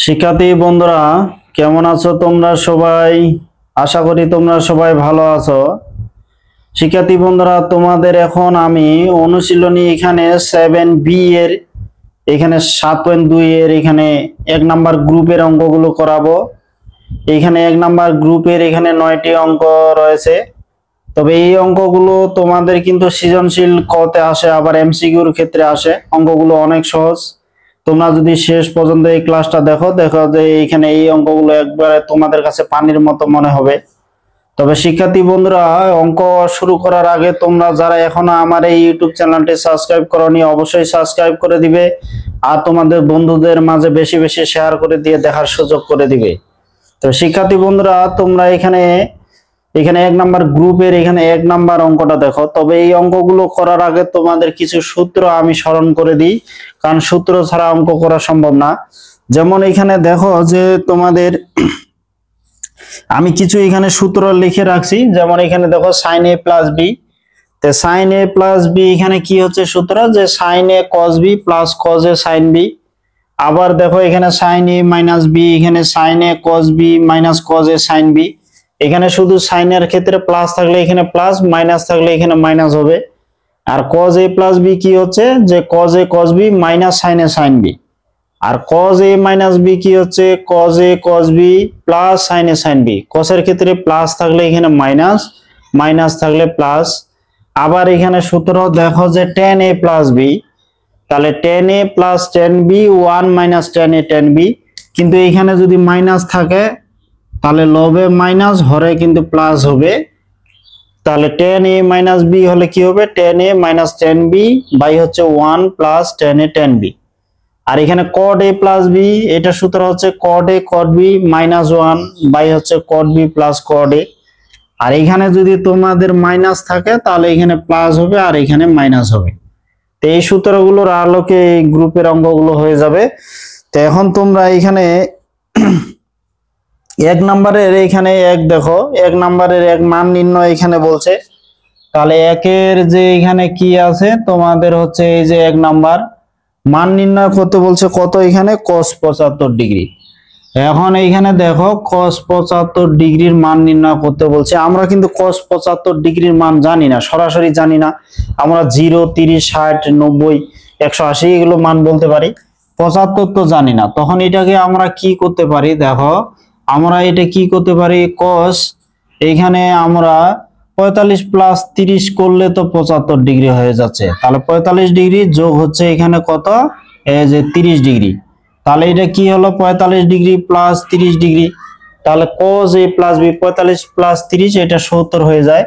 শিক্ষার্থী বন্ধুরা কেমন আছো তোমরা সবাই? আশা করি তোমরা সবাই ভালো আছো। শিক্ষার্থী বন্ধুরা তোমাদের এখন আমি অনুশীলনী এখানে 7B এর এখানে 7.2 এর এখানে 1 নাম্বার গ্রুপের অঙ্কগুলো করাবো। এখানে 1 নাম্বার গ্রুপের এখানে 9টি অঙ্ক রয়েছে। তবে এই অঙ্কগুলো তোমাদের কিন্তু সৃজনশীল কতে আসে, আবার এমসিকিউর ক্ষেত্রে আসে। অঙ্কগুলো অনেক সহজ। তোমরা যদি শেষ পর্যন্ত এই ক্লাসটা দেখো যে এইখানে এই অঙ্কগুলো একবারে তোমাদের কাছে পানির মতো মনে হবে। তবে শিক্ষার্থী বন্ধুরা অঙ্ক শুরু করার আগে তোমরা যারা এখনো আমার এই ইউটিউব চ্যানেলটি সাবস্ক্রাইব করোনি অবশ্যই সাবস্ক্রাইব করে দিবে, আর তোমাদের বন্ধুদের মাঝে বেশি বেশি শেয়ার করে দিয়ে দেখার সুযোগ করে দিবে। তো শিক্ষার্থী বন্ধুরা তোমরা এখানে 1 নাম্বার গ্রুপের এখানে 1 নাম্বার অঙ্কটা দেখো। তবে এই অঙ্কগুলো করার আগে তোমাদের কিছু সূত্র আমি স্মরণ করে দিই, কারণ সূত্র ছাড়া অঙ্ক করা সম্ভব না। যেমন এখানে দেখো যে তোমাদের আমি কিছু এখানে সূত্র লিখে রাখছি। যেমন এখানে দেখো sin a plus b, তো sin a plus b এখানে কি হচ্ছে সূত্র, যে sin a cos b plus cos a sin b। আবার দেখো এখানে sin a minus b, এখানে sin a cos b minus cos a sin b। এখানে শুধু সাইন এর ক্ষেত্রে প্লাস থাকলে এখানে প্লাস, মাইনাস থাকলে এখানে মাইনাস হবে। আর cos a plus b কি হচ্ছে, যে cos a cos b minus sin a sin b। R cos a minus b কি হচ্ছে, cos a cos b plus sin a sin b। cos এর ক্ষেত্রে প্লাস থাকলে এখানে মাইনাস, মাইনাস থাকলে প্লাস। আবার এখানে সূত্র দেখো যে tan a plus b, তাহলে tan a plus tan b 1 minus tan a tan b। কিন্তু এখানে যদি মাইনাস থাকে তাহলে লবে মাইনাস, হরে কিন্তু প্লাস হবে। তাহলে tan a minus b হলে কি হবে, tan a minus tan b by হচ্ছে 1 plus tan a tan b। আর এখানে cot a plus b, এটা সূত্র হচ্ছে cot a cot b minus 1 by হচ্ছে cot b plus cot a। আর এখানে যদি তোমাদের মাইনাস থাকে তাহলে এখানে প্লাস হবে আর এখানে মাইনাস হবে। তো এই সূত্রগুলোর আলোকে এই গ্রুপের অঙ্কগুলো হয়ে যাবে। তো এখন তোমরা এখানে 1 নাম্বারের এখানে 1 দেখো, 1 নাম্বারের 1 মান নির্ণয় এখানে বলছে। তাহলে 1 এর যে এখানে কি আছে তোমাদের হচ্ছে এই যে 1 নাম্বার মান নির্ণয় করতে বলছে, কত এখানে cos 75 ডিগ্রি। এখন এইখানে দেখো cos 75 ডিগ্রির মান নির্ণয় করতে বলছে। আমরা কিন্তু cos 75 ডিগ্রির মান জানি না, সরাসরি জানি না। আমরা 0, 30, 60, 90, 180 এগুলো মান বলতে পারি, 75 তো জানি না। তখন এটাকে আমরা কি করতে পারি, দেখো আমরা এটা কি করতে পারি, cos এইখানে আমরা 45 প্লাস 30 করলে তো 75 ডিগ্রি হয়ে যাচ্ছে। তাহলে 45 ডিগ্রি যোগ হচ্ছে এখানে কত, এই যে 30 ডিগ্রি। তাহলে এটা কি হলো 45 ডিগ্রি প্লাস 30 ডিগ্রি। তাহলে cos a plus b 45 plus 30 এটা 70 হয়ে যায়।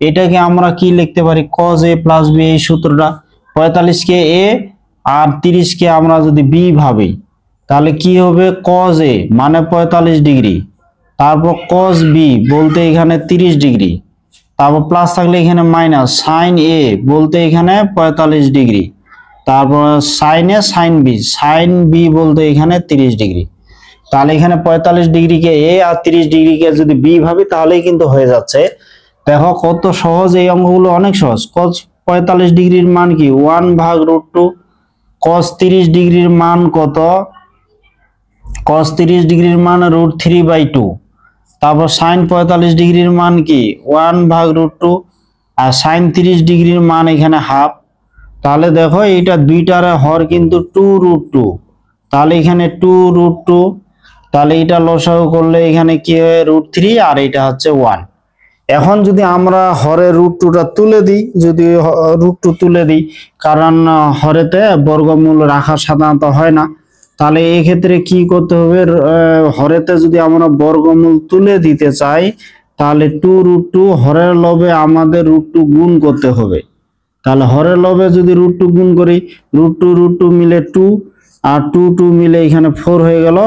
এটাকে আমরা কি লিখতে পারি, cos a plus b, এই সূত্রটা 45 কে a আর 30 কে আমরা যদি b ভাবি তাহলে কি হবে, cos a মানে 45 ডিগ্রি, তারপর cos b বলতে এখানে 30 ডিগ্রি, তারপর প্লাস থাকলে এখানে মাইনাস, sin a বলতে এখানে 45 ডিগ্রি, তারপর sin a sin b, sin b বলতে এখানে 30 ডিগ্রি। তাহলে এখানে 45 ডিগ্রিকে a আর 30 ডিগ্রিকে যদি b ভাবি তাহলেই কিন্তু হয়ে যাচ্ছে। দেখো কত সহজ, এই অঙ্কগুলো অনেক সহজ। cos 45 ডিগ্রির মান কি 1/√2, cos 30 ডিগ্রির মান কত, cos 30 ডিগ্রির মান √3/2, তারপর sin 45 ডিগ্রির মান কি 1/√2, আর sin 30 ডিগ্রির মান এখানে হাফ। তাহলে দেখো এইটা দুইটার হর কিন্তু 2√2, তাহলে এখানে 2√2, তাহলে এটা লসাগু করলে এখানে কি হয় √3 আর এটা হচ্ছে 1। এখন যদি আমরা হরে √2টা তুলে দিই, যদি √2 তুলে দিই, কারণ হরেতে বর্গমূল রাখা সাধারণত হয় না, তাহলে এই ক্ষেত্রে কি করতে হবে, হরেতে যদি আমরা বর্গমূল তুলে দিতে চাই তাহলে 2√2 হরের লবে আমাদের √2 গুণ করতে হবে। তাহলে হরের লবে যদি √2 গুণ করি, √2 মিলে 2 আর 2 মিলে এখানে 4 হয়ে গেল।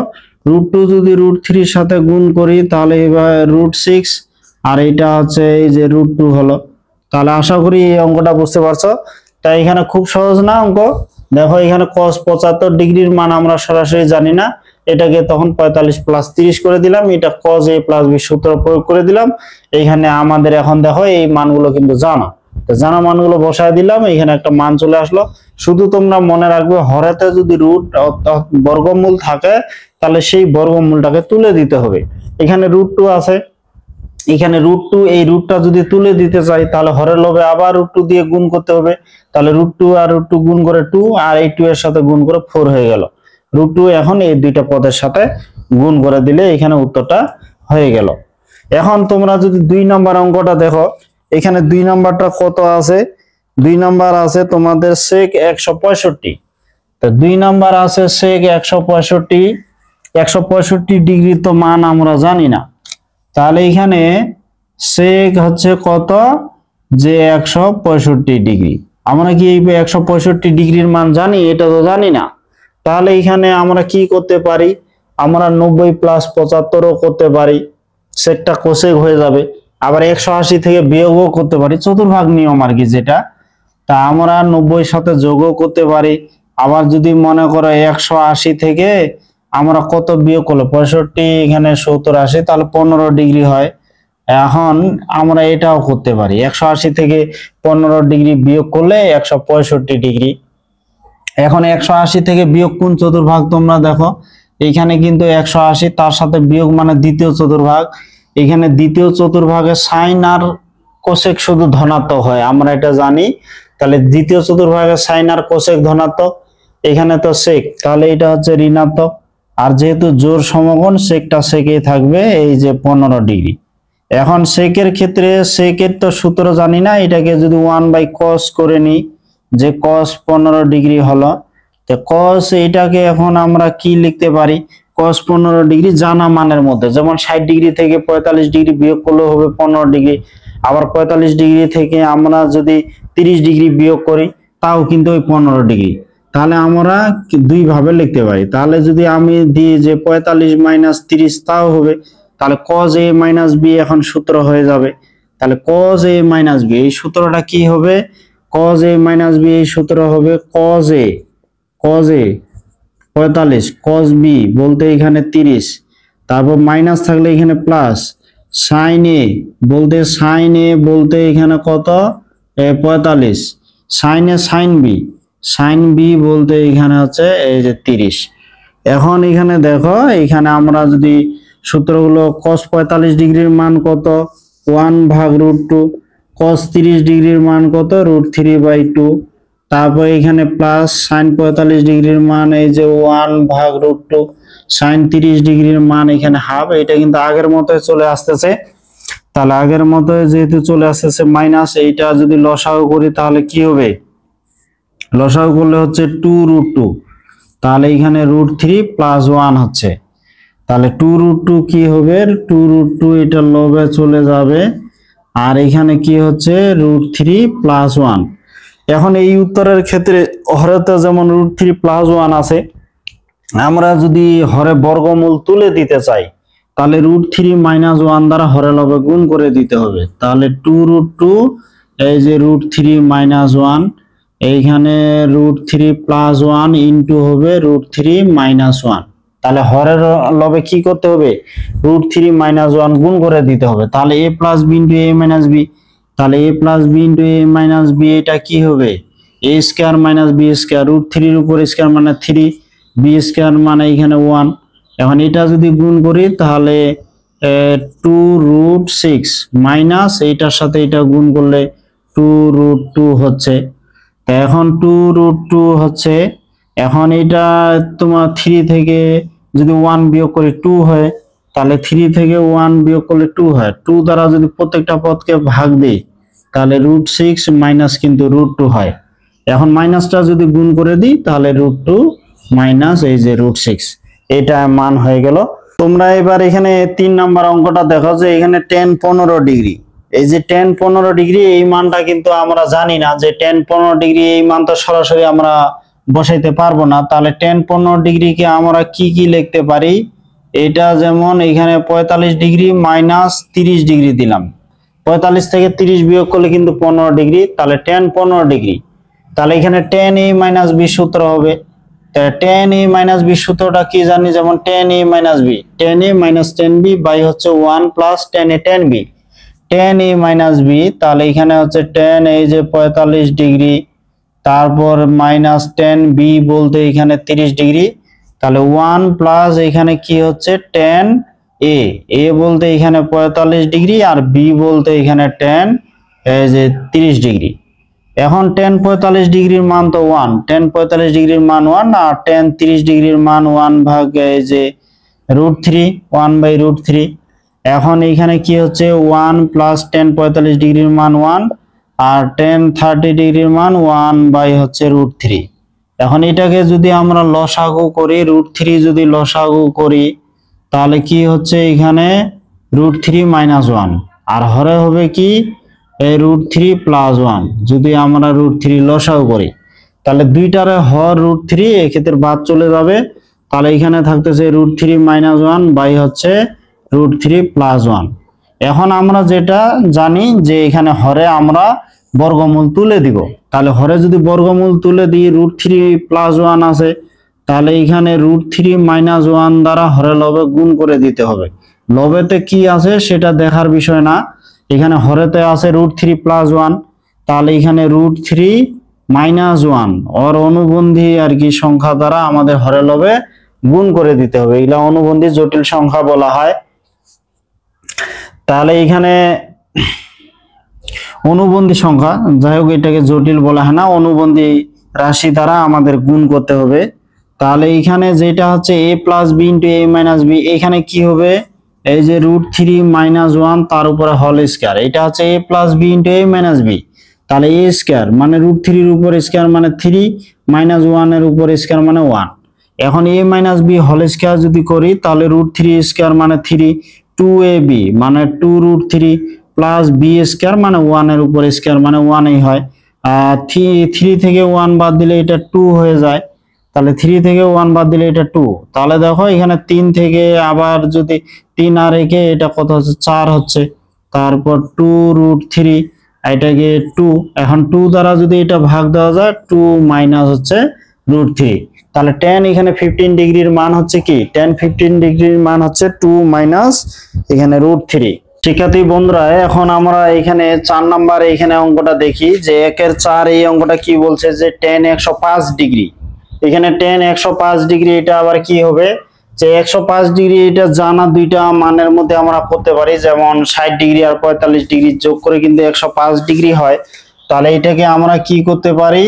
√2 যদি √3 সাথে গুণ করি তাহলে এবার √6 আর এটা হচ্ছে এই যে √2 হলো। তাহলে আশা করি এই অঙ্কটা বুঝতে পারছো। তাই এখানে খুব সহজ না অঙ্ক। দেখো এখানে cos 75 ডিগ্রির মান আমরা সরাসরি জানি না, এটাকে তখন 45 প্লাস 30 করে দিলাম, এটা cos a plus b সূত্র প্রয়োগ করে দিলাম। এইখানে আমাদের এখন দেখো এই মানগুলো কিন্তু জানো, তো জানা মানগুলো বসায় দিলাম, এখানে একটা মান চলে আসলো। শুধু তোমরা মনে রাখবে হরেতে যদি রুট বর্গমূল থাকে তাহলে সেই বর্গমূলটাকে তুলে দিতে হবে। এখানে √2 আছে, এখানে √2, এই রুটটা যদি তুলে দিতে চাই তাহলে হরের লবে আবার √2 দিয়ে গুণ করতে হবে। তাহলে √2 আর √2 গুণ করে 2, আর এই 2 এর সাথে গুণ করে 4 হয়ে গেল। √2 এখন এই দুইটা পদের সাথে গুণ করে দিলে এখানে উত্তরটা হয়ে গেল। এখন তোমরা যদি 2 নম্বর অঙ্কটা দেখো, এখানে 2 নম্বরটা কত আছে? 2 নম্বর আছে তোমাদের sec 165। তো 2 নম্বর আছে sec 165, 165 ডিগ্রি তো মান আমরা জানি না। তাহলে এখানে sec হচ্ছে কত, যে 165 ডিগ্রি। আমরা কি এই 165 ডিগ্রির মান জানি? এটা তো জানি না। তাহলে এখানে আমরা কি করতে পারি? আমরা 90 + 75ও করতে পারি, সেকটা কোসেক হয়ে যাবে। আবার 180 থেকে বিয়োগও করতে পারি, চতুর্ভাগ নিয়ম আর কি যেটা। তা আমরা 90 সাথে যোগও করতে পারি। আবার যদি মনে করো 180 থেকে আমরা কত বিয়োগ করলে 65, এখানে 70 80, তাহলে 15 ডিগ্রি হয়। এখন আমরা এটাও করতে পারি, 180 থেকে 15 ডিগ্রি বিয়োগ করলে 165 ডিগ্রি। এখন 180 থেকে বিয়োগ কোন চতুর্ভাগ তোমরা দেখো, এখানে কিন্তু 180, তার সাথে বিয়োগ মানে দ্বিতীয় চতুর্ভাগ। এখানে দ্বিতীয় চতুর্ভাগে সাইন আর কোসেক শুধু ধনাত্মক হয়, আমরা এটা জানি। তাহলে দ্বিতীয় চতুর্ভাগে সাইন আর কোসেক ধনাত্মক, এখানে তো সেক, তাহলে এটা হচ্ছে ঋণাত্মক। আর যেহেতু জোর সমকোণ, সেকটা সেকেই থাকবে, এই যে 15 ডিগ্রি। এখন সেকের ক্ষেত্রে সেকের তো সূত্র জানি না, এটাকে যদি 1/cos করে নিই, যে cos 15 ডিগ্রি হলো। তো cos এটাকে এখন আমরা কি লিখতে পারি? cos 15 ডিগ্রি জানা মানের মধ্যে, যেমন 60 ডিগ্রি থেকে 45 ডিগ্রি বিয়োগ করলে হবে 15 ডিগ্রি। আবার 45 ডিগ্রি থেকে আমরা যদি 30 ডিগ্রি বিয়োগ করি তাও কিন্তু ওই 15 ডিগ্রি। তাহলে আমরা দুই ভাবে লিখতে পারি। তাহলে যদি আমি দিই যে 45 - 30, তাও হবে। তাহলে cos a - b এখন সূত্র হয়ে যাবে। তাহলে cos a - b, এই সূত্রটা কি হবে? cos a - b এই সূত্র হবে cos a 45, cos b বলতে এখানে 30, তারপর মাইনাস থাকলে এখানে প্লাস, sin a বলতে এখানে কত, 45, sin a sin b বলতে এখানে হচ্ছে এই যে 30। এখন এখানে দেখো, এখানে আমরা যদি সূত্রগুলো, cos 45 ডিগ্রির মান কত, 1/√2, cos 30 ডিগ্রির মান কত, √3/2, তারপর এখানে প্লাস sin 45 ডিগ্রির মান এই যে 1/√2, sin 30 ডিগ্রির মান এখানে হাফ। এটা কিন্তু আগের মতোই চলে আসতেছে। তাহলে আগের মতো যেহেতু চলে আসতেছে মাইনাস, এইটা যদি লসাগু করি তাহলে কি হবে? লসাগু করলে হচ্ছে 2√2, তাহলে এখানে √3 + 1 হচ্ছে। তাহলে 2√2 কি হবে? 2√2 এটা লবে চলে যাবে, আর এখানে কি হচ্ছে √3 + 1। এখন এই উত্তরের ক্ষেত্রে হরেতে যেমন √3 + 1 আছে, আমরা যদি হরে বর্গমূল তুলে দিতে চাই তাহলে √3 - 1 দ্বারা হরে লবে গুণ করে দিতে হবে। তাহলে 2√2, এই যে √3 - 1, এইখানে √3 + 1 ইন্টু হবে √3 - 1। তাহলে হরের লবে কি করতে হবে? √3 - 1 গুণ করে দিতে হবে। তাহলে a + b * a - b, তাহলে a + b * a - b এটা কি হবে? a² - b², √3 এর উপর স্কয়ার মানে 3, b² মানে এখানে 1। এখন এটা যদি গুণ করি তাহলে 2√6 মাইনাস এইটার সাথে এটা গুণ করলে 2√2 হচ্ছে। এখন 2√2 হচ্ছে, এখন এটা তোমার 3 থেকে যদি 1 বিয়োগ করি 2 হয়, তাহলে 3 থেকে 1 বিয়োগ করলে 2 হয়। 2 দ্বারা যদি প্রত্যেকটা পদকে ভাগ দেই তাহলে √6 মাইনাস কিন্তু √2 হয়। এখন মাইনাসটা যদি গুণ করে দিই তাহলে √2 মাইনাস এই যে √6, এটা মান হয়ে গেল। তোমরা এবার এখানে 3 নাম্বার অঙ্কটা দেখো, যে এখানে tan 15 ডিগ্রি, এই যে tan 15 ডিগ্রি এই মানটা কিন্তু আমরা জানি না, যে tan 15 ডিগ্রি এই মান তো সরাসরি আমরা বসাইতে পারবো না। তাহলে tan 15 ডিগ্রিকে আমরা কি কি লিখতে পারি? এটা যেমন এখানে 45 ডিগ্রি মাইনাস 30 ডিগ্রি দিলাম, 45 থেকে 30 বিয়োগ করলে কিন্তু 15 ডিগ্রি, তাহলে tan 15 ডিগ্রি। তাহলে এখানে tan a - b সূত্র হবে। tan a - b সূত্রটা কি জানি? যেমন tan a - b, tan a - tan b by হচ্ছে 1 + tan a tan b, tan a - b। তাহলে এখানে হচ্ছে tan এই যে 45 ডিগ্রি, তারপর মাইনাস tan b বলতে এখানে 30 ডিগ্রি, তাহলে 1 প্লাস এখানে কি হচ্ছে tan a, a বলতে এখানে 45 ডিগ্রি আর b বলতে এখানে tan এই যে 30 ডিগ্রি। এখন tan 45 ডিগ্রির মান তো 1, tan 45 ডিগ্রির মান 1 আর tan 30 ডিগ্রির মান 1 ভাগ এই যে √3, 1/√3। এখন এখানে কি হচ্ছে 1 প্লাস tan 45 ডিগ্রির মান 1 আর tan 30 ডিগ্রির মান 1 বাই হচ্ছে √3। এখন এটাকে যদি আমরা লসাগু করি, √3 যদি লসাগু করি তাহলে কি হচ্ছে এখানে √3 - 1 আর হরে হবে কি এই √3 + 1। যদি আমরা √3 লসাগু করি তাহলে দুইটারে হর √3, এক্ষেত্রে বাদ চলে যাবে। তাহলে এখানে থাকতেছে √3 - 1 বাই হচ্ছে √3 + 1। এখন আমরা যেটা জানি যে এখানে হরে আমরা বর্গমূল তুলে দিব। তাহলে হরে যদি বর্গমূল তুলে দিই √3 + 1 আছে, তাহলে এখানে √3 - 1 দ্বারা হরে লবে গুণ করে দিতে হবে। লবেতে কি আছে সেটা দেখার বিষয় না, এখানে হরেতে আছে √3 + 1। তাহলে এখানে √3 - 1 ওর অনুবন্ধী আর কি সংখ্যা দ্বারা আমাদের হরে লবে গুণ করে দিতে হবে। এগুলা অনুবন্ধী জটিল সংখ্যা বলা হয়। তাহলে এখানে অনুবন্ধী সংখ্যা, যাই হোক এটাকে জটিল বলা হয় না, অনুবন্ধী রাশি দ্বারা আমাদের গুণ করতে হবে। তাহলে এখানে যেটা হচ্ছে a + b * a - b, এখানে কি হবে এই যে √3 - 1 তার উপরে হোল স্কয়ার, এটা হচ্ছে a + b * a - b। তাহলে a স্কয়ার মানে √3 এর উপর স্কয়ার মানে 3 - 1 এর উপর স্কয়ার মানে 1। এখন a - b হোল স্কয়ার যদি করি তাহলে √3 স্কয়ার মানে 3, 2ab মানে 2√3 প্লাস b স্কয়ার মানে 1 এর উপর স্কয়ার মানে 1 এই হয়। 3 থেকে 1 বাদ দিলে এটা 2 হয়ে যায়। তাহলে 3 থেকে 1 বাদ দিলে এটা 2। তাহলে দেখো এখানে 3 থেকে আবার যদি 3 আর একে এটা কত হচ্ছে 4 হচ্ছে। তারপর 2√3 এটাকে 2, এখন 2 দ্বারা যদি এটা ভাগ দেওয়া যায় 2 মাইনাস হচ্ছে √3। তাহলে tan এখানে 15 ডিগ্রির মান হচ্ছে কি, tan 15 ডিগ্রির মান হচ্ছে 2 মাইনাস এখানে √3। শিক্ষার্থী বন্ধুরা এখন আমরা এখানে 4 নাম্বার এখানে অঙ্কটা দেখি যে 1 এর 4 এই অঙ্কটা কি বলছে যে tan 105 ডিগ্রি। এখানে tan 105 ডিগ্রি এটা আবার কি হবে যে 105 ডিগ্রি এটা জানা দুইটা মানের মধ্যে আমরা করতে পারি, যেমন 60 ডিগ্রি আর 45 ডিগ্রি যোগ করে কিন্তু 105 ডিগ্রি হয়। তাহলে এটাকে আমরা কি করতে পারি,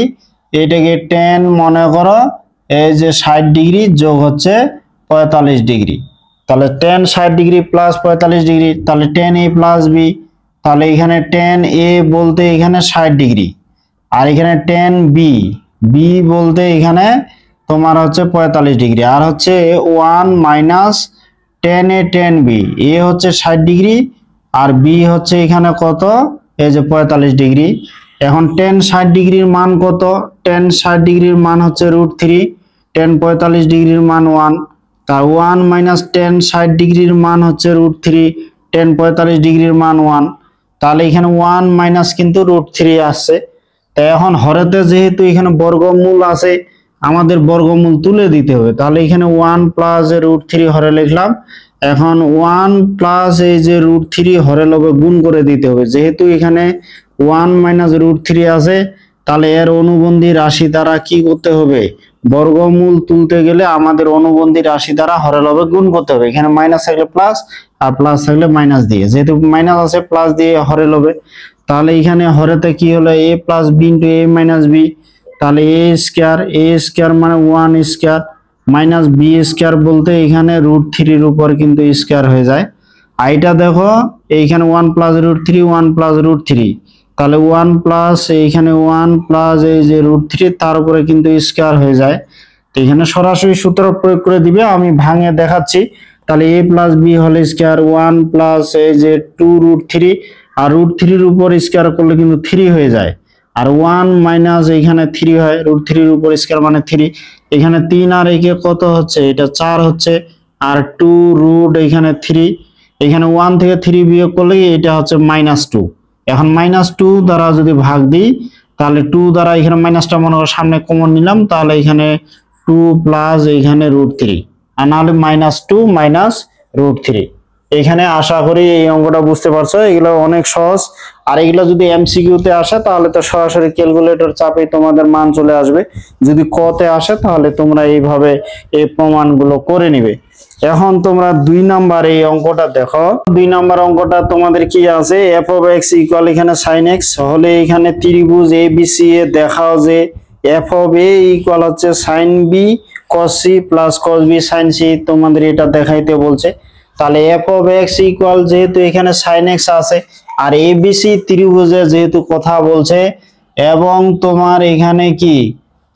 এটাকে tan মনে করো এই যে 60 ডিগ্রি যোগ হচ্ছে 45 ডিগ্রি। তাহলে tan 60 ডিগ্রি প্লাস 45 ডিগ্রি, তাহলে tan a প্লাস b। তাহলে এখানে tan a বলতে এখানে 60 ডিগ্রি আর এখানে tan b, b বলতে এখানে তোমার হচ্ছে 45 ডিগ্রি আর হচ্ছে 1 minus tan a tan b, a হচ্ছে 60 ডিগ্রি আর b হচ্ছে এখানে কত এই যে 45 ডিগ্রি। এখন tan 60 ডিগ্রির মান কত, tan 60 ডিগ্রির মান হচ্ছে √3, tan 45 ডিগ্রির মান 1, তার 1 মাইনাস tan 60 ডিগ্রির মান হচ্ছে √3, tan 45 ডিগ্রির মান 1। তাহলে এখানে 1 মাইনাস কিন্তু √3 আসছে। তাই এখন হরেতে যেহেতু এখানে বর্গমূল আছে আমাদের বর্গমূল তুলে দিতে হবে। তাহলে এখানে 1 প্লাস √3 হরে লিখলাম। এখন 1 প্লাস এই যে √3 হরে লবে গুণ করে দিতে হবে। যেহেতু এখানে 1 মাইনাস √3 আছে তাহলে এর অনুবন্ধী রাশি দ্বারা কি করতে হবে, বর্গমূল তুলতে গেলে আমাদের অনুবন্ধী রাশি দ্বারা হরে লবে গুণ করতে হবে। এখানে মাইনাস থাকলে প্লাস আর প্লাস থাকলে মাইনাস দিয়ে, যেহেতু মাইনাস আছে প্লাস দিয়ে হরে লবে। তাহলে এখানে হরেতে কি হলো a plus b * a - b। তাহলে a স্কয়ার মানে 1 স্কয়ার মাইনাস b স্কয়ার বলতে এখানে √3 এর উপর কিন্তু স্কয়ার হয়ে যায়। আর এটা দেখো এইখানে 1 প্লাস √3 1 প্লাস √3, তাহলে 1 প্লাস এইখানে 1 প্লাস এই যে √3 তার উপরে কিন্তু স্কয়ার হয়ে যায়। তো এখানে সরাসরি সূত্র প্রয়োগ করে দিবে, আমি ভাঙে দেখাচ্ছি। তাহলে a plus b whole square 1 plus এই যে 2√3 আর √3 এর উপর স্কয়ার করলে কিন্তু 3 হয়ে যায় আর 1 মাইনাস এখানে 3 হয়, √3 এর উপর স্কয়ার মানে 3। এখানে 3 আর একে কত হচ্ছে এটা 4 হচ্ছে আর 2 রুট এখানে 3, এখানে 1 থেকে 3 বিয়োগ করলে এটা হচ্ছে -2। এখন -2 দ্বারা যদি ভাগ দিই তাহলে 2 দ্বারা এখানে মাইনাসটা মনে করো সামনে কমন নিলাম, তাহলে এখানে 2 প্লাস এখানে √3 আর নাহলে -2 মাইনাস √3। এখানে আশা করি এই অঙ্কটা বুঝতে পারছো, এগুলো অনেক সহজ। আর এগুলো যদি এমসিকিউতে আসে তাহলে তো সরাসরি ক্যালকুলেটর চাপে তোমাদের মান চলে আসবে। যদি কতে আসে তাহলে তোমরা এইভাবে এই প্রমাণগুলো করে নিবে। এখন তোমরা 2 নাম্বার এই অঙ্কটা দেখো। 2 নাম্বার অঙ্কটা তোমাদের কি আছে, এফ অফ এক্স ইকুয়াল এখানে সাইন এক্স হলে এখানে ত্রিভুজ এ বি সি এ দেখাও যে এফ অফ এ ইকুয়াল হচ্ছে sine B cos C plus cos B sine C, তোমাদের এটা দেখাইতে বলছে। তাহলে এফ অফ এক্স ইকুয়াল যেহেতু এখানে সাইন এক্স আছে আর এ বি সি ত্রিভুজে যেহেতু কথা বলছে এবং তোমার এখানে কি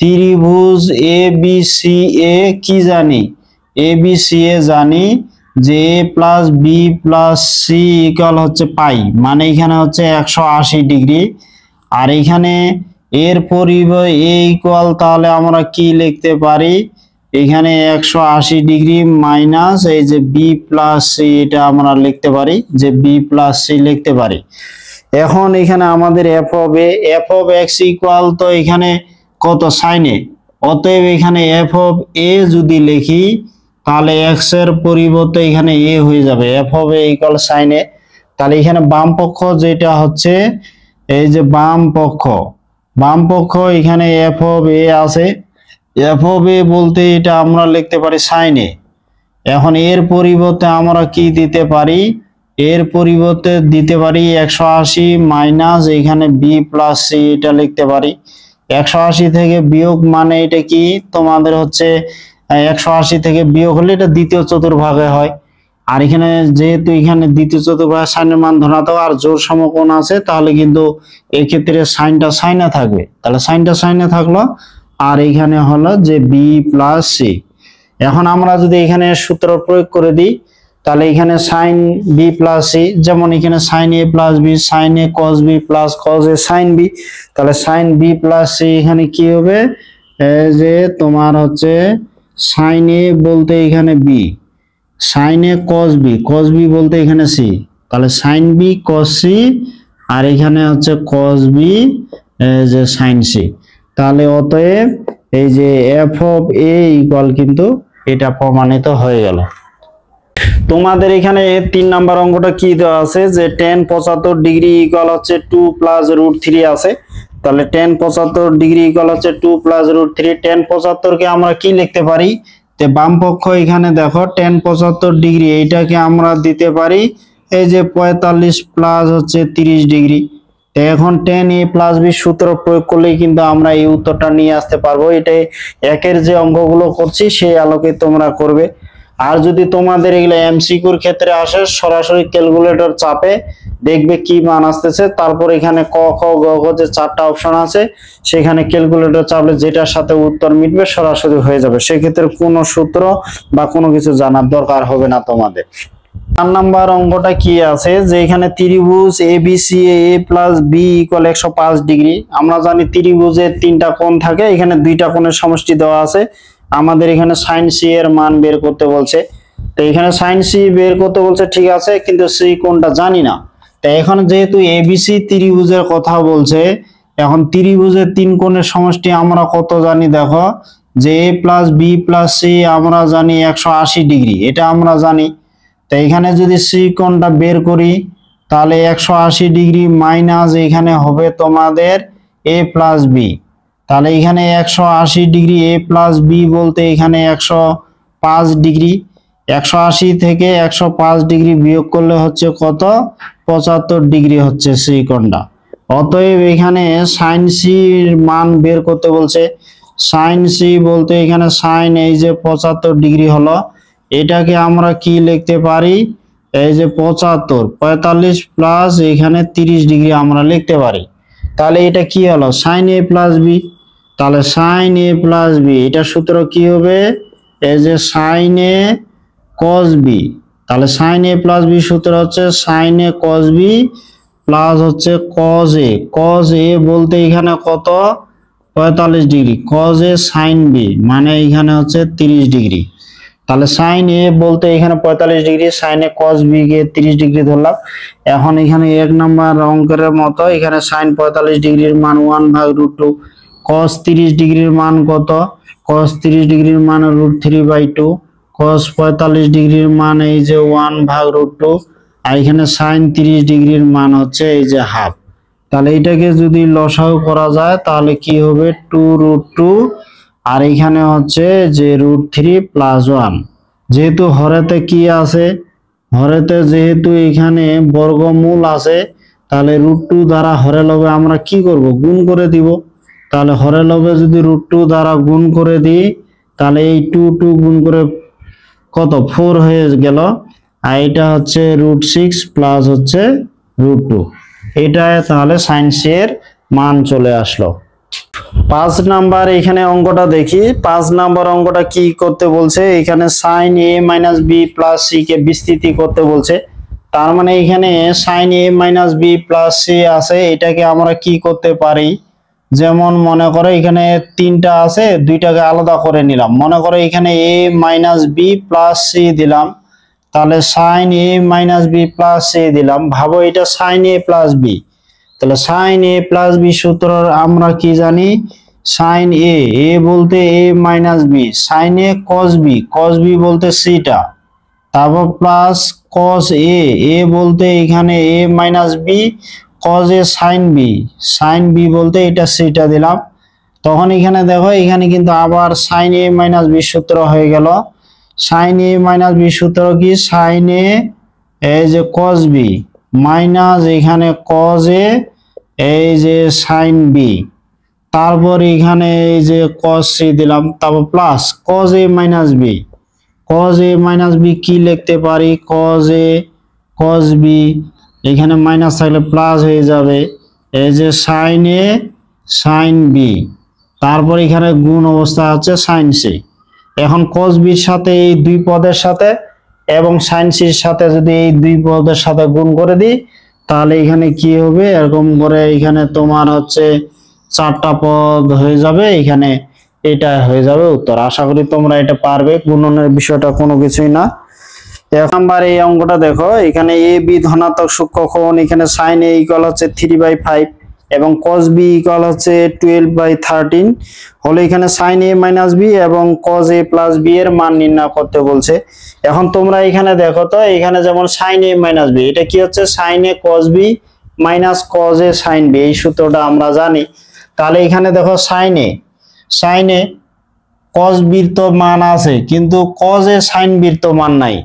ত্রিভুজ এ বি সি এ কি জানি এ বি সি এ জানি যে A plus B plus C equal হচ্ছে পাই, মানে এখানে হচ্ছে 180 ডিগ্রি। আর এখানে এর পরিবর্তে এ ইকুয়াল তাহলে আমরা কি লিখতে পারি, এখানে 180 ডিগ্রি মাইনাস এই যে বি প্লাস সি, এটা আমরা লিখতে পারি যে বি প্লাস সি লিখতে পারি। এখন এখানে আমাদের এফ অফ এক্স ইকুয়াল তো এখানে কত সাইন এ, অতএব এখানে এফ অফ এ যদি লিখি তাহলে এক্স এর পরিবর্তে এখানে এ হয়ে যাবে, F of A equal sine A. তাহলে এখানে বাম পক্ষ যেটা হচ্ছে এই যে বাম পক্ষ এখানে এফ অফ এ আছে, এফ অফ এ বলতে এটা আমরা লিখতে পারি সাইন এ। এখন এর পরিবর্তে আমরা কি দিতে পারি, এর পরিবর্তে দিতে পারি 180 মাইনাস এখানে বি প্লাস সি, এটা লিখতে পারি। 180 থেকে বিয়োগ মানে এটা কি তোমাদের হচ্ছে 180 থেকে বিয়োগ হলে এটা দ্বিতীয় চতুর্ভাগে হয়। আর এখানে যেহেতু এখানে দ্বিতীয় চতুর্ভাগে সাইনের মান ধনাত্মক আর জোড় সমকোণ আছে তাহলে কিন্তু এই ক্ষেত্রে সাইনটা সাইনে থাকবে, তাহলে সাইনটা সাইনে থাকলো। আর এখানে হলো যে বি প্লাস সি। এখন আমরা যদি এখানে সূত্র প্রয়োগ করে দিই তাহলে এখানে সাইন বি প্লাস সি, যেমন এখানে সাইন এ প্লাস বি সাইন এ কস বি প্লাস কস এ সাইন বি, তাহলে সাইন বি প্লাস সি এখানে কি হবে যে তোমার হচ্ছে সাইন এ বলতে এখানে বি, সাইন এ কস বি বলতে এখানে সি, তাহলে সাইন বি কস সি আর এখানে হচ্ছে কস বি যে সাইন সি। তাহলে অতএব এই যে এফ অফ এ ইকুয়াল কিন্তু এটা প্রমাণিত হয়ে গেল। তোমাদের এখানে 3 নাম্বার অঙ্কটা কি দেওয়া আছে যে tan 75 ডিগ্রি ইকুয়াল হচ্ছে 2 প্লাস রুট 3 আছে। তাহলে tan 75 ডিগ্রি ইকুয়াল হচ্ছে 2 প্লাস রুট 3। tan 75 কে আমরা কি লিখতে পারি, তে বাম পক্ষ এখানে দেখো tan 75 ডিগ্রি এইটাকে আমরা দিতে পারি এই যে 45 প্লাস হচ্ছে 30 ডিগ্রি। তো এখন tan a প্লাস b সূত্র প্রয়োগ করলেই কিন্তু আমরা এই উত্তরটা নিয়ে আসতে পারবো। এটাই একের যে অঙ্কগুলো করছি সেই আলোকে তোমরা করবে। আর যদি তোমাদের এগুলো এমসিকিউর ক্ষেত্রে আসে সরাসরি ক্যালকুলেটর চাপে দেখবে কি মান আসতেছে, তারপর এখানে ক খ গ ঘ যে 4টা অপশন আছে সেখানে ক্যালকুলেটর চাপলে যেটার সাথে উত্তর মিটবে সরাসরি হয়ে যাবে, সেক্ষেত্রে কোনো সূত্র বা কোনো কিছু জানার দরকার হবে না তোমাদের। 4 নাম্বার অঙ্কটা কি আছে যে এখানে ত্রিভুজ A B C A plus B equal 105 degree. আমরা জানি ত্রিভুজের 3টা কোণ থাকে, এখানে 2টা কোণের সমষ্টি দেওয়া আছে। আমাদের এখানে সাইন সি এর মান বের করতে বলছে, তো এখানে সাইন সি বের করতে বলছে ঠিক আছে, কিন্তু সি কোণটা জানি না। তো এখন যেহেতু এবিসি ত্রিভুজের কথা বলছে, এখন ত্রিভুজের 3 কোণের সমষ্টি আমরা কত জানি দেখো যে A plus B plus C আমরা জানি 180 ডিগ্রি, এটা আমরা জানি। তো এখানে যদি সি কোণটা বের করি তাহলে 180 ডিগ্রি মাইনাস এখানে হবে তোমাদের এ প্লাস বি, তাহলে এখানে 180 ডিগ্রি এ প্লাস বি বলতে এখানে 105 ডিগ্রি, 180 থেকে 105 ডিগ্রি বিয়োগ করলে হচ্ছে কত 75 ডিগ্রি হচ্ছে সি কোণটা। অতএব এখানে সাইন সি এর মান বের করতে বলছে। সাইন সি বলতে এখানে সাইন এই যে 75 ডিগ্রি হলো, এটাকে আমরা কি লিখতে পারি এই যে 75 45 প্লাস এখানে 30 ডিগ্রি আমরা লিখতে পারি। তাহলে এটা কি হলো সাইন এ প্লাস বি, তাহলে সাইন এ প্লাস বি এটা সূত্র কি হবে এই যে সাইন এ কস বি, তাহলে সাইন এ প্লাস বি সূত্র হচ্ছে সাইন এ কস বি প্লাস হচ্ছে কস এ বলতে এখানে কত 45 ডিগ্রি কস এ সাইন বি মানে এখানে হচ্ছে 30 ডিগ্রি। তাহলে সাইন এ বলতে এখানে 45 ডিগ্রি, সাইন এ কস বি কে 30 ডিগ্রি ধরলাম। এখন এখানে 1 নাম্বার অঙ্কের মতো এখানে সাইন 45 ডিগ্রির মান 1/√2, cos 30 ডিগ্রির মান কত cos 30 ডিগ্রির মান √3/2, cos 45 ডিগ্রির মান এই যে 1/√2, আর এখানে sin 30 ডিগ্রির মান হচ্ছে এই যে হাফ। তাহলে এটাকে যদি লসাগু করা যায় তাহলে কি হবে 2√2 আর এখানে হচ্ছে যে √3 + 1। যেহেতু হরেতে কি আছে, হরেতে যেহেতু এখানে বর্গমূল আছে তাহলে √2 দ্বারা হরে লবে আমরা কি করব, গুণ করে দিব। তাহলে হরে লবে যদি √2 দ্বারা গুণ করে দিই তাহলে এই 2 গুণ করে কত 4 হয়ে গেল, আর এটা হচ্ছে √6 প্লাস হচ্ছে √2। এটা তাহলে sin c এর মান চলে আসলো। 5 নাম্বার এখানে অঙ্কটা দেখি। 5 নাম্বার অঙ্কটা কি করতে বলছে, এখানে sin a - b + c কে বিস্তৃতি করতে বলছে। তার মানে এখানে sin a - b + c আছে, এটাকে আমরা কি করতে পারি, যেমন মনে করো এখানে তিনটা আছে, দুইটাকে আলাদা করে নিলাম। মনে করো এখানে a - b + c দিলাম, তাহলে sin a - b + c দিলাম। ভাবো এটা sin a + b, তাহলে sin a + b সূত্র আমরা কি জানি, sin a বলতে a - b, sin a cos b বলতে সিটা, তারপর প্লাস cos a বলতে এখানে a - b, cos a sin b বলতে এটা সিটা দিলাম। তখন এখানে দেখো এখানে কিন্তু আবার sin a - b সূত্র হয়ে গেল। sin a - b সূত্র কি, sin a এই যে cos b মাইনাস এখানে cos a এই যে sin b, তারপর এখানে এই যে cos c দিলাম, তারপর plus cos a - b, cos a - b কি লিখতে পারি, cos a cos b, এখানে মাইনাস থাকলে প্লাস হয়ে যাবে, এই যে sin a sin b, তারপর এখানে গুণ অবস্থা আছে sin c। এখন cos b এর সাথে এই দুই পদের সাথে এবং sin c এর সাথে যদি এই দুই পদের সাথে গুণ করে দিই তাহলে এখানে কি হবে, এরকম করে এখানে তোমার হচ্ছে 4টা পদ হয়ে যাবে, এখানে এটা হয়ে যাবে উত্তর। আশা করি তোমরা এটা পারবে, গুণনের বিষয়টা কোনো কিছুই না। 1 নাম্বার এই অঙ্কটা দেখো, এখানে a b ধনাত্মক সূক্ষ্মকোণ, এখানে sin a = হচ্ছে 3/5 এবং cos b = হচ্ছে 12/13 হলো। এখানে sin a - b এবং cos a + b এর মান নির্ণয় করতে বলছে। এখন তোমরা এখানে দেখো তো, এখানে যেমন sin a - b, এটা কি হচ্ছে sin a cos b minus cos a sin b, এই সূত্রটা আমরা জানি। তাহলে এখানে দেখো sin a cos b এর তো মান আছে, কিন্তু cos a sin b এর তো মান নাই।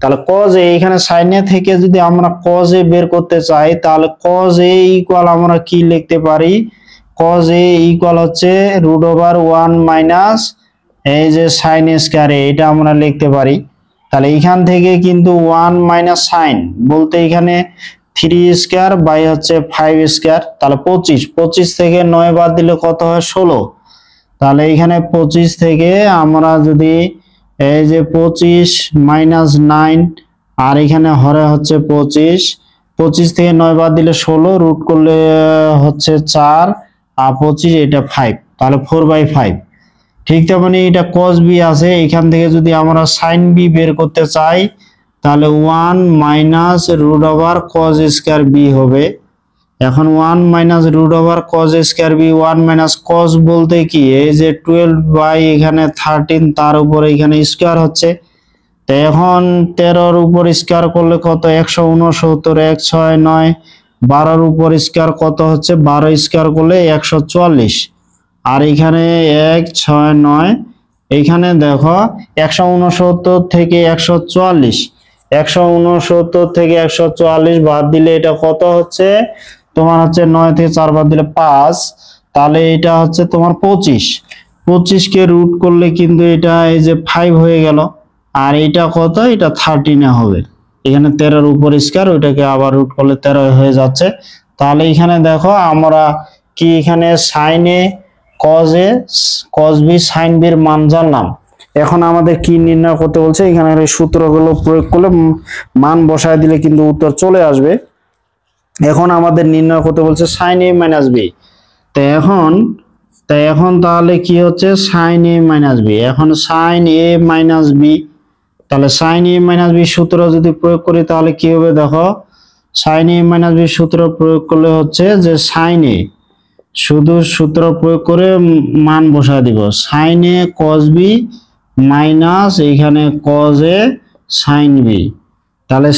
তাহলে cos a, এখানে sin a থেকে যদি আমরা cos a বের করতে চাই তাহলে cos a = আমরা কি লিখতে পারি, cos a = হচ্ছে √1 মাইনাস এই যে sin a স্কয়ার, এটা আমরা লিখতে পারি। তাহলে এখান থেকে কিন্তু 1 মাইনাস sin বলতে এখানে 3 স্কয়ার বাই হচ্ছে 5 স্কয়ার, তাহলে 25 থেকে 9 বাদ দিলে কত হয় 16। তাহলে এখানে 25 থেকে আমরা যদি এই যে 25 মাইনাস 9 আর এখানে হরে হচ্ছে 25 থেকে 9 বাদ দিলে 16, রুট করলে হচ্ছে 4 আর 25 এটা 5, তাহলে 4/5। ঠিক তেমনি এটা cos b আছে, এখান থেকে যদি আমরা sin b বের করতে চাই তাহলে 1 মাইনাস √cos স্কয়ার b হবে। এখন 1 minus √cos square b, 1 minus cos বলতে কি এই যে 12 এখানে 13, তার উপরে এখানে স্কয়ার হচ্ছে। তো এখন 13 এর উপর স্কয়ার করলে কত 169, 1 6 9, 12 এর উপর স্কয়ার কত হচ্ছে 12 স্কয়ার করলে 144, আর এখানে 1 6 9, এইখানে দেখো 169 থেকে 144, 169 থেকে 144 বাদ দিলে এটা কত হচ্ছে তোমার হচ্ছে 9 থেকে 4 বাদ দিলে 5, তাহলে এটা হচ্ছে তোমার 25 কে রুট করলে কিন্তু এটা এই যে 5 হয়ে গেল, আর এটা কত, এটা 13 হবে। এখানে 13 এর উপর স্কয়ার, ওইটাকে আবার রুট করলে 13 হয়ে যাচ্ছে। তাহলে এখানে দেখো আমরা কি এখানে sin a cos b sin b এর মান জানলাম। এখন আমাদের কি নির্ণয় করতে বলছে, এখানে এই সূত্রগুলো প্রয়োগ করলে মান বসায় দিলে কিন্তু উত্তর চলে আসবে। এখন আমাদের নির্ণয় করতে বলছে sin a - b। তো এখন তাহলে কি হচ্ছে sin a - b, এখন sin a - b, তাহলে sin a - b সূত্র যদি প্রয়োগ করি তাহলে কি হবে দেখো, sin a - b সূত্র প্রয়োগ করলে হচ্ছে যে sin a শুধু সূত্র প্রয়োগ করে মান বসায় দিব, sin a cos b minus এখানে cos a sin b, তাহলে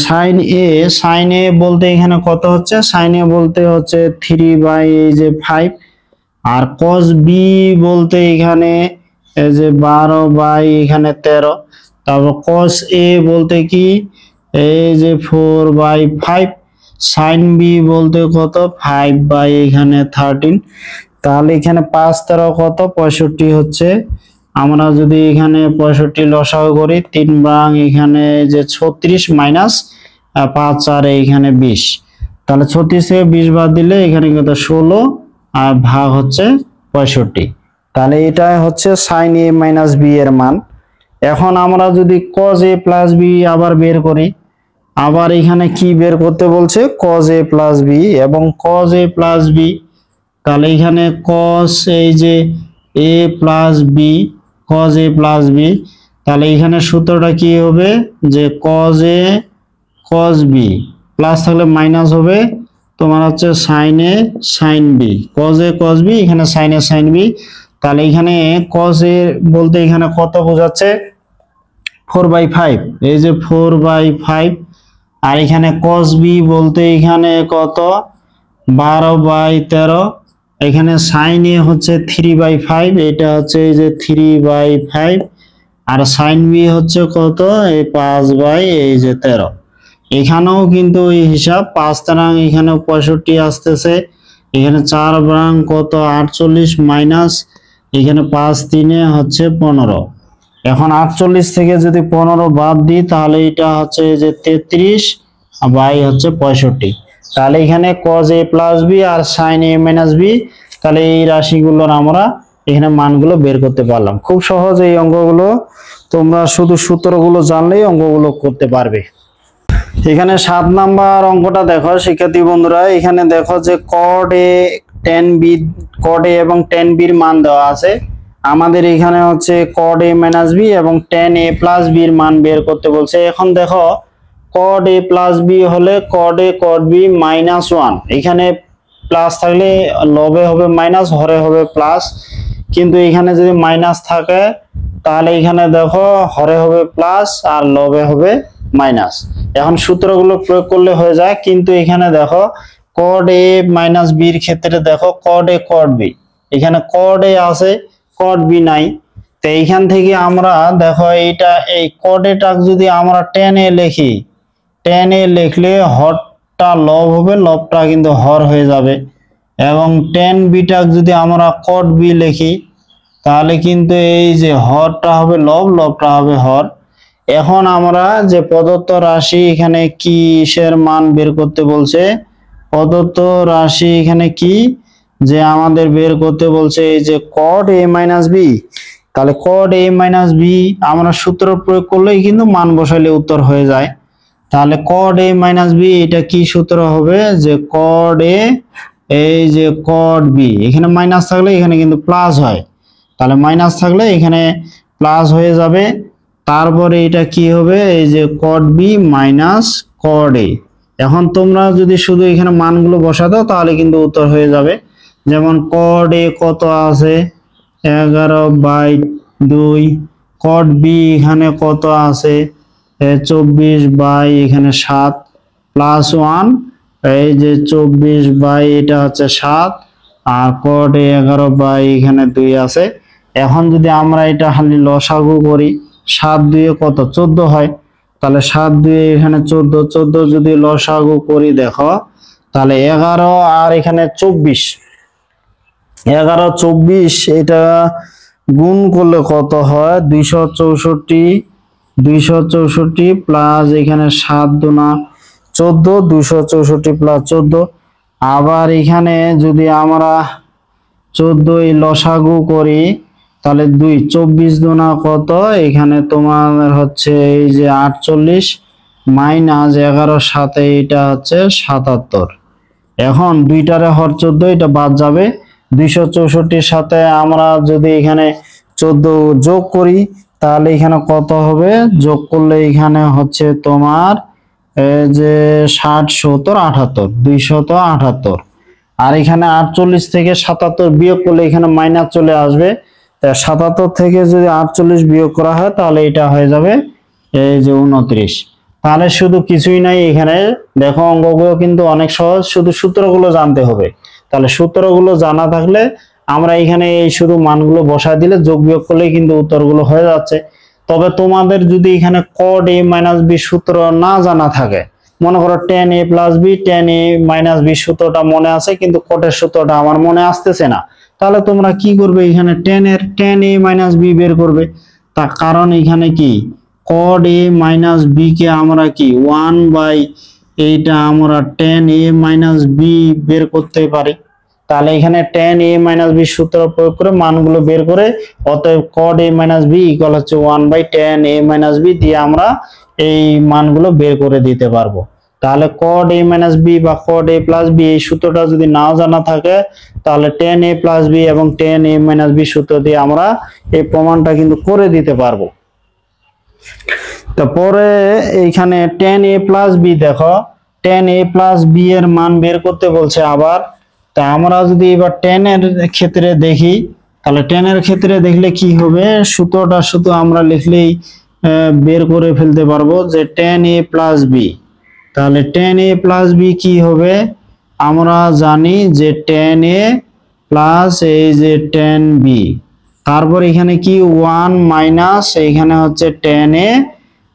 সাইন এ বলতে এখানে কত হচ্ছে, সাইন এ বলতে হচ্ছে 3/5, আর কস বি বলতে এখানে এই যে 12/13, তারপর কস এ বলতে কি এই যে 4/5, সাইন বি বলতে কত 5/13। তাহলে এখানে 5 13 কত 65 হচ্ছে। আমরা যদি এখানে 65 লসাগু করি 3 এখানে যে 36 মাইনাস 5 আর এখানে 20, তাহলে 36 থেকে 20 বাদ দিলে এখানে কত 16 আর ভাগ হচ্ছে 65। তাহলে এটা হচ্ছে সাইন এ মাইনাস বি এর মান। এখন আমরা যদি কজ এ প্লাস বি আবার বের করি, আবার এখানে কি বের করতে বলছে কজ এ প্লাস বি এবং কজ এ প্লাস বি। তাহলে এখানে কস এই যে A plus B, cos A plus B, তাহলে এখানে সূত্রটা কি হবে যে cos A cos B plus থাকলে মাইনাস হবে তোমার হচ্ছে sine A sine B, cos A cos B এখানে সাইন এ সাইন বি। তাহলে এখানে কজ এ বলতে এখানে কত বোঝাচ্ছে 4/5, এই যে 4/5, আর এখানে কজ বি বলতে এখানে কত 12/13, এখানে সাইন এ হচ্ছে 3/5, এটা হচ্ছে এই যে 3/5, আর সাইন বি হচ্ছে কত এই 5/13। এখানেও কিন্তু এই হিসাব 5 তারাং এখানে 65 আসতেছে, এখানে 4 বারাং কত 48 মাইনাস এখানে 5 3 হচ্ছে 15। এখন 48 থেকে যদি 15 বাদ দিই তাহলে এটা হচ্ছে যে 33 বাই হচ্ছে 65। তাহলে এখানে cos a প্লাস বি আর sin a মাইনাস বি, তাহলে এই রাশিগুলোর আমরা এখানে মানগুলো বের করতে পারলাম। খুব সহজ এই অঙ্কগুলো, তোমরা শুধু সূত্রগুলো জানলেই অঙ্কগুলো করতে পারবে। এখানে 7 নাম্বার অঙ্কটা দেখো শিক্ষার্থী বন্ধুরা, এখানে দেখো যে cot a tan b, cot a এবং tan b এর মান দেওয়া আছে। আমাদের এখানে হচ্ছে cot a মাইনাস b এবং tan a প্লাস b এর মান বের করতে বলছে। এখন দেখো cot a প্লাস b হলে cot a cot b minus 1, এখানে প্লাস থাকলে লবে হবে মাইনাস, হরে হবে প্লাস, কিন্তু এখানে যদি মাইনাস থাকে তাহলে এখানে দেখো হরে হবে প্লাস আর লবে হবে মাইনাস। এখন সূত্রগুলো প্রয়োগ করলে হয়ে যায়, কিন্তু এখানে দেখো cot a মাইনাস b এর ক্ষেত্রে দেখো cot a cot b, এখানে cot a আছে cot b নাই। তো এইখান থেকে আমরা দেখো এইটা এই cot a টা যদি আমরা tan a লিখি, tan a লিখলে হরটা লব হবে, লবটা কিন্তু হর হয়ে যাবে, এবং tan b টা যদি আমরা cot b লিখি তাহলে কিন্তু এই যে হরটা হবে লব, লবটা হবে হর। এখন আমরা যে প্রদত্ত রাশি এখানে কিসের মান বের করতে বলছে, প্রদত্ত রাশি এখানে কি যে আমাদের বের করতে বলছে এই যে cot a মাইনাস b। তাহলে cot a মাইনাস b আমরা সূত্র প্রয়োগ করলেই কিন্তু মান বসাইলে উত্তর হয়ে যায়। তাহলে cot a মাইনাস b এটা কি সূত্র হবে যে cot a এই যে cot b, এখানে মাইনাস থাকলে এখানে কিন্তু প্লাস হয়, তাহলে মাইনাস থাকলে এখানে প্লাস হয়ে যাবে। তারপরে এটা কি হবে এই যে cot b minus cot a। এখন তোমরা যদি শুধু এখানে মানগুলো বসা দাও তাহলে কিন্তু উত্তর হয়ে যাবে। যেমন cot a কত আছে 11/2, cot b এখানে কত আছে 24 এখানে 7 প্লাস 1, এই যে 24 এটা হচ্ছে 7, আর cot a 11 এখানে 2 আছে। এখন যদি আমরা এটা খালি লসাগু করি 7 2 কত 14 হয়, তাহলে 7 2 এখানে 14, 14 যদি লসাগু করি দেখো তাহলে 11 আর এখানে 24, 11 24 এটা গুণ করলে কত হয় 264, 264 প্লাস এখানে 7 দুনা 14, 264 প্লাস 14। আবার এখানে যদি আমরা 14 এই লসাগু করি তাহলে 2 24 দুনা কত এখানে তোমার হচ্ছে এই যে 48 মাইনাস 11 সাথে এটা হচ্ছে 77। এখন দুইটারে হর 14 এটা বাদ যাবে, 264 সাথে আমরা যদি এখানে 14 যোগ করি তাহলে এখানে কত হবে, যোগ করলে এখানে হচ্ছে তোমার এই যে 60 70 78 278, আর এখানে 48 থেকে 77 বিয়োগ করলে এখানে মাইনাস চলে আসবে। 77 থেকে যদি 48 বিয়োগ করা হয় তাহলে এটা হয়ে যাবে এই যে 29। তাহলে শুধু কিছুই নাই, এখানে দেখো অঙ্কগুলো কিন্তু অনেক সহজ, শুধু সূত্রগুলো জানতে হবে। তাহলে সূত্রগুলো জানা থাকলে আমরা এখানে এই শুধু মানগুলো বসায় দিলে যোগ বিয়োগ করলে কিন্তু উত্তরগুলো হয়ে যাচ্ছে। তবে তোমাদের যদি এখানে cot a মাইনাস b সূত্র না জানা থাকে, মনে করো tan a plus b tan a minus b সূত্রটা মনে আছে কিন্তু cot এর সূত্রটা আমার মনে আসতেছে না, তাহলে তোমরা কি করবে, এখানে tan a মাইনাস b বের করবে। তার কারণ এখানে কি cot a মাইনাস b কে আমরা কি 1 বাই এইটা আমরা tan a মাইনাস b বের করতে পারি। তাহলে এখানে tan a মাইনাস b সূত্র প্রয়োগ করে মানগুলো বের করে অতএব cot a minus b equal হচ্ছে 1 by tan a minus b দিয়ে আমরা এই মানগুলো বের করে দিতে পারবো। তাহলে cot a মাইনাস b বা cot a প্লাস b এই সূত্রটা যদি নাও জানা থাকে তাহলে tan a প্লাস b এবং tan a মাইনাস b সূত্র দিয়ে আমরা এই প্রমাণটা কিন্তু করে দিতে পারবো। তারপরে এইখানে tan a প্লাস b দেখো tan a প্লাস b এর মান বের করতে বলছে আবার। তা আমরা যদি এবার tan এর ক্ষেত্রে দেখি, তাহলে tan এর ক্ষেত্রে দেখলে কি হবে, সূত্রটা শুধু আমরা লিখলেই বের করে ফেলতে পারবো যে tan a প্লাস b। তাহলে tan a প্লাস b কি হবে, আমরা জানি যে tan a প্লাস এই যে tan b, তারপর এখানে কি 1 মাইনাস এখানে হচ্ছে tan a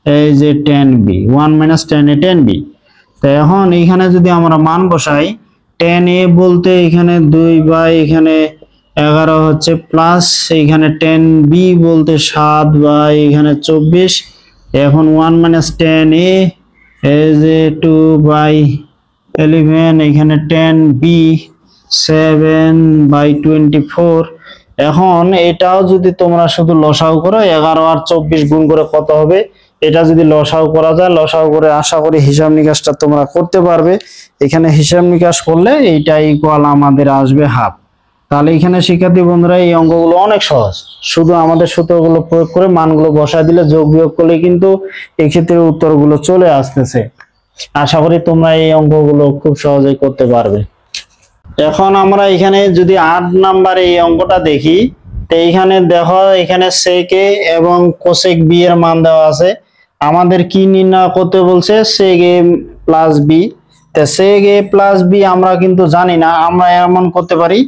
এই যে tan b, 1 minus tan a tan b। তো এখন এখানে যদি আমরা মান বসাই, tan a বলতে এখানে 2 বাই এখানে 11 হচ্ছে প্লাস এখানে tan b বলতে 7 বাই এখানে 24, এখন 1 মাইনাস tan a এই যে 2 বাই 11 এখানে tan b 7 বাই 24। এখন এটাও যদি তোমরা শুধু লসাগু করো 11 আর 24 গুণ করে কত হবে, এটা যদি লসাগু করা যায়, লসাগু করে আশা করি হিসাব নিকাশটা তোমরা করতে পারবে। এখানে হিসাব নিকাশ করলে এইটা ইকুয়াল আমাদের আসবে হাফ। তাহলে এখানে শিক্ষার্থী বন্ধুরা এই অঙ্কগুলো অনেক সহজ, শুধু আমাদের সূত্রগুলো প্রয়োগ করে মানগুলো বসায় দিলে যোগ বিয়োগ করলে কিন্তু এই ক্ষেত্রে উত্তরগুলো চলে আসতেছে। আশা করি তোমরা এই অঙ্কগুলো খুব সহজেই করতে পারবে। এখন আমরা এখানে যদি 8 নাম্বারে এই অঙ্কটা দেখি, তো এইখানে দেখো এখানে sec a এবং cosec b এর মান দেওয়া আছে। আমাদের কি নির্ণয় করতে বলছে, sec a প্লাস b। তো sec a প্লাস b আমরা কিন্তু জানি না, আমরা এমন করতে পারি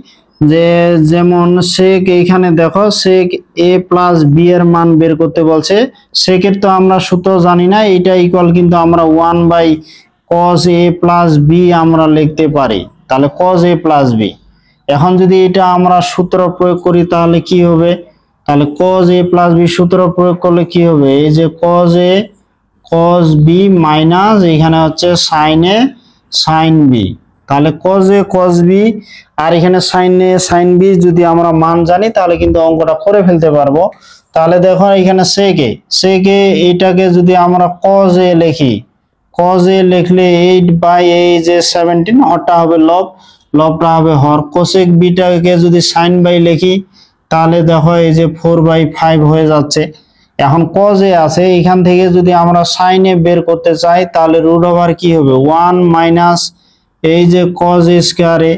যে যেমন sec এইখানে দেখো sec a প্লাস b এর মান বের করতে বলছে, sec এর তো আমরা সূত্র জানি না, এটা ইকুয়াল কিন্তু আমরা 1 by cos a plus b আমরা লিখতে পারি। তাহলে cos a প্লাস b, এখন যদি এটা আমরা সূত্র প্রয়োগ করি তাহলে কি হবে, তাহলে cos a প্লাস b সূত্র প্রয়োগ করলে কি হবে, এই যে cos a cos b minus এখানে হচ্ছে sin a sin b। তাহলে cos a cos b আর এখানে sin a sin b যদি আমরা মান জানি তাহলে কিন্তু অঙ্কটা করে ফেলতে পারবো। তাহলে দেখো এখানে sec a এটাকে যদি আমরা cos a লিখি, cos a লিখলে 8 বাই এই যে 17 হরটা হবে লব, লবটা হবে হর। cosec b টাকে যদি sin বাই লিখি তাহলে দেখো এই যে 4 বাই 5 হয়ে যাচ্ছে। এখন cos a আছে, এখান থেকে যদি আমরা sin a বের করতে চাই তাহলে রুট ওভার কি হবে 1 মাইনাস এই যে cos a স্কয়ার a,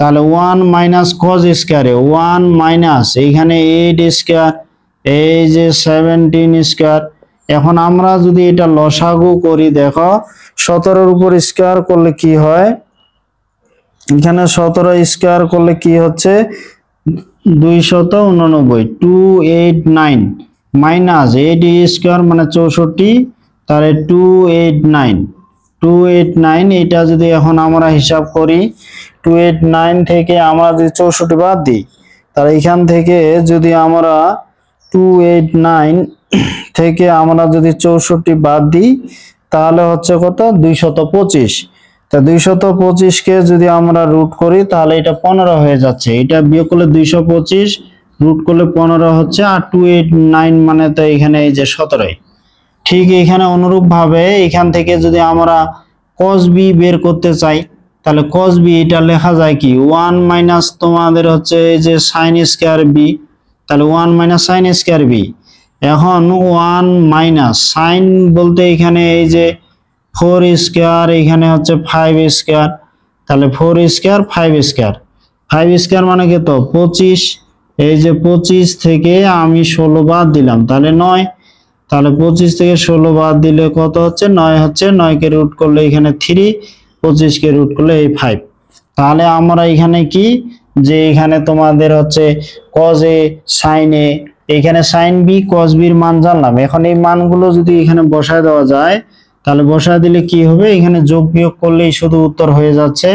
তাহলে 1 minus cos a square a 1 minus এইখানে 8 স্কয়ার এই যে 17 স্কয়ার। এখন আমরা যদি এটা লসাগু করি, দেখো 17 এর উপর স্কয়ার করলে কি হয়, এখানে 17 স্কয়ার করলে কি হচ্ছে 289 289 মাইনাস 8 স্কয়ার মানে 64, তাহলে 289 এটা যদি এখন আমরা হিসাব করি 289 থেকে আমরা যদি 64 বাদ দিই, তাহলে এখান থেকে যদি আমরা 289 থেকে আমরা যদি 64 বাদ দিই তাহলে হচ্ছে কত 225। তা 225 কে যদি আমরা রুট করি তাহলে এটা 15 হয়ে যাচ্ছে, এটা বিয়োগ করলে 225 রুট করলে 15 হচ্ছে, আর 289 মানে তো এখানে এই যে 17। ঠিক এখানে অনুরূপ ভাবে এখান থেকে যদি আমরা cos b বের করতে চাই তাহলে cos b এটা লেখা যায় কি 1 মাইনাস তোমাদের হচ্ছে এই যে sin স্কয়ার b, তাহলে 1 মাইনাস sin স্কয়ার b। এখন 1 মাইনাস sin বলতে এখানে এই যে 4 স্কয়ার এখানে হচ্ছে 5 স্কয়ার, তাহলে 4 স্কয়ার 5 স্কয়ার 5 স্কয়ার মানে কত 25, এই যে 25 থেকে আমি 16 বাদ দিলাম তাহলে 9, তাহলে 25 থেকে 16 বাদ দিলে কত হচ্ছে 9 হচ্ছে, 9 কে রুট করলে এখানে 3, 25 কে রুট করলে এই 5। তাহলে আমরা এখানে কি যে এখানে তোমাদের হচ্ছে cos a sin a, এখানে sin b cos b এর মান জানলাম। এখন এই মানগুলো যদি এখানে বসায় দেওয়া যায় তাহলে বসায় দিলে কি হবে, এখানে যোগ বিয়োগ করলেই শুধু উত্তর হয়ে যাচ্ছে।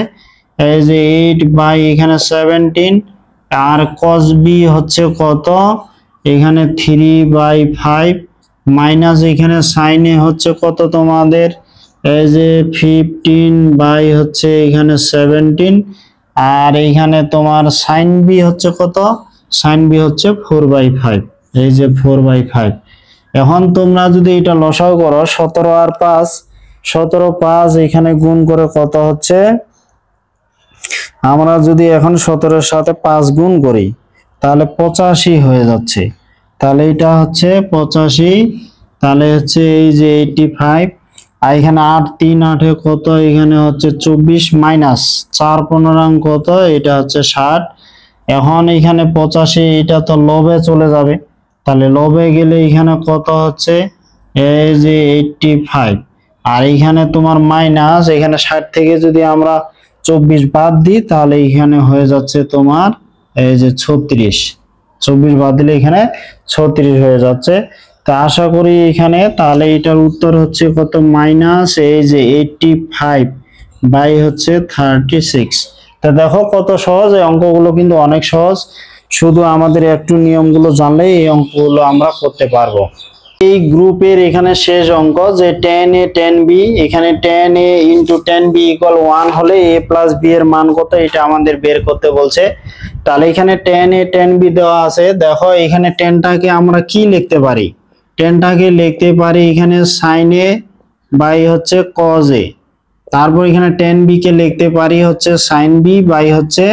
এই যে 8 বাই এখানে 17 আর cos b হচ্ছে কত, এখানে 3/5 মাইনাস এখানে sin a হচ্ছে কত তোমাদের, এই যে 15 বাই হচ্ছে এখানে 17 আর এখানে তোমার sin b হচ্ছে কত, sin b হচ্ছে 4/5, এই যে 4/5। এখন তোমরা যদি এটা লসাগু করো 17 আর 5, 17 5 এখানে গুণ করে কত হচ্ছে, আমরা যদি এখন 17 এর সাথে 5 গুণ করি তাহলে 85 হয়ে যাচ্ছে। তাহলে এটা হচ্ছে 85, তাহলে হচ্ছে এই যে 85 আর এখানে 8 3 8 এ কত, এখানে হচ্ছে 24 মাইনাস 4 15 কত, এটা হচ্ছে 60। এখন এখানে 85 এটা তো লবে চলে যাবে, তাহলে লবে গেলে এখানে কত হচ্ছে, এই যে 85 আর এখানে তোমার মাইনাস এখানে 60 থেকে যদি আমরা 24 বাদ দিই তাহলে এখানে হয়ে যাচ্ছে তোমার এই যে 36, 24 বাদ দিলে এখানে 36 হয়ে যাচ্ছে। তা আশা করি এখানে তাহলে এটার উত্তর হচ্ছে কত, মাইনাস এই যে 85 বাই হচ্ছে 36। তা দেখো কত সহজ, এই অঙ্কগুলো কিন্তু অনেক সহজ, শুধু আমাদের একটু নিয়মগুলো জানলেই এই অঙ্কগুলো আমরা করতে পারবো। এই গ্রুপের এখানে শেষ অঙ্ক যে tan a tan b, এখানে tan a into tan b equal 1 হলে a প্লাস b এর মান কত এটা আমাদের বের করতে বলছে। তাহলে এখানে tan a tan b দেওয়া আছে, দেখো এখানে tanটাকে আমরা কি লিখতে পারি, tanটাকে লিখতে পারি এখানে sin a বাই হচ্ছে cos a, তারপর এখানে tan b কে লিখতে পারি হচ্ছে sin b বাই হচ্ছে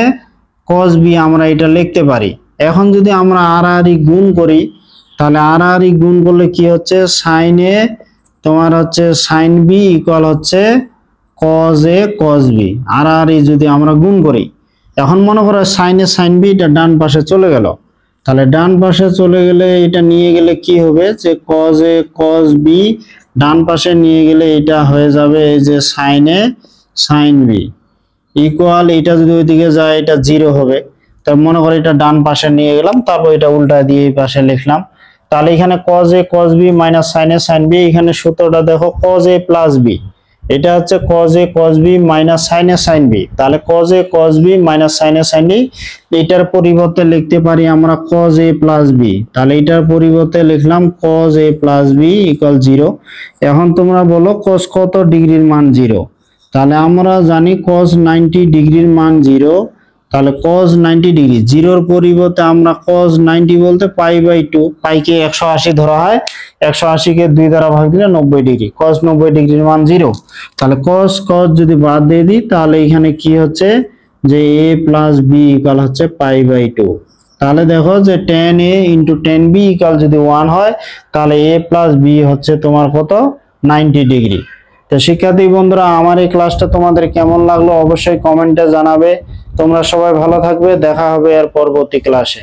cos b, আমরা এটা লিখতে পারি। এখন যদি আমরা আর গুণ করি তাহলে আর গুণ করলে কি হচ্ছে, sin a তোমার হচ্ছে sin b ইকুয়াল হচ্ছে cos a cos b, আর যদি আমরা গুণ করি, এখন মনে করো sin a sin b এটা ডান পাশে চলে গেল, তাহলে ডান পাশে চলে গেলে এটা নিয়ে গেলে কি হবে যে cos a cos b ডান পাশে নিয়ে গেলে এটা হয়ে যাবে এই যে sin a sin b equal, এটা যদি ওইদিকে যায় এটা 0 হবে। তার মনে করো এটা ডান পাশে নিয়ে গেলাম, তারপর এটা উল্টা দিয়ে এই পাশে লিখলাম। তাহলে এখানে cos a cos b minus sin a sin b, এখানে সূত্রটা দেখো cos a প্লাস b, এটা হচ্ছে cos a cos b minus sin a sin b, তাহলে cos a cos b minus sin a sin b, এটার পরিবর্তে লিখতে পারি আমরা cos a প্লাস b, তাহলে এটার পরিবর্তে লিখলাম cos a plus b equal 0। এখন তোমরা বলো cos কত ডিগ্রির মান 0, তাহলে আমরা জানি cos 90 ডিগ্রির মান 0, তাহলে cos 90 ডিগ্রি 0 এর পরিবর্তে আমরা cos 90 বলতে π/2, পাইকে 180 ধরা হয়, 180 কে 2 দ্বারা ভাগ দিলে 90 ডিগ্রি, cos 90 ডিগ্রির মান 0। তাহলে cos যদি বাদ দিয়ে দিই তাহলে এখানে কি হচ্ছে যে a প্লাস b ইকুয়াল হচ্ছে π/2। তাহলে দেখো যে tan a into tan b equal যদি 1 হয় তাহলে a প্লাস b হচ্ছে তোমার কত, 90 ডিগ্রি। তো শিক্ষার্থী বন্ধুরা, আমার এই ক্লাসটা তোমাদের কেমন লাগলো অবশ্যই কমেন্টে জানাবে। তোমরা সবাই ভালো থাকবে, দেখা হবে এর পরবর্তী ক্লাসে।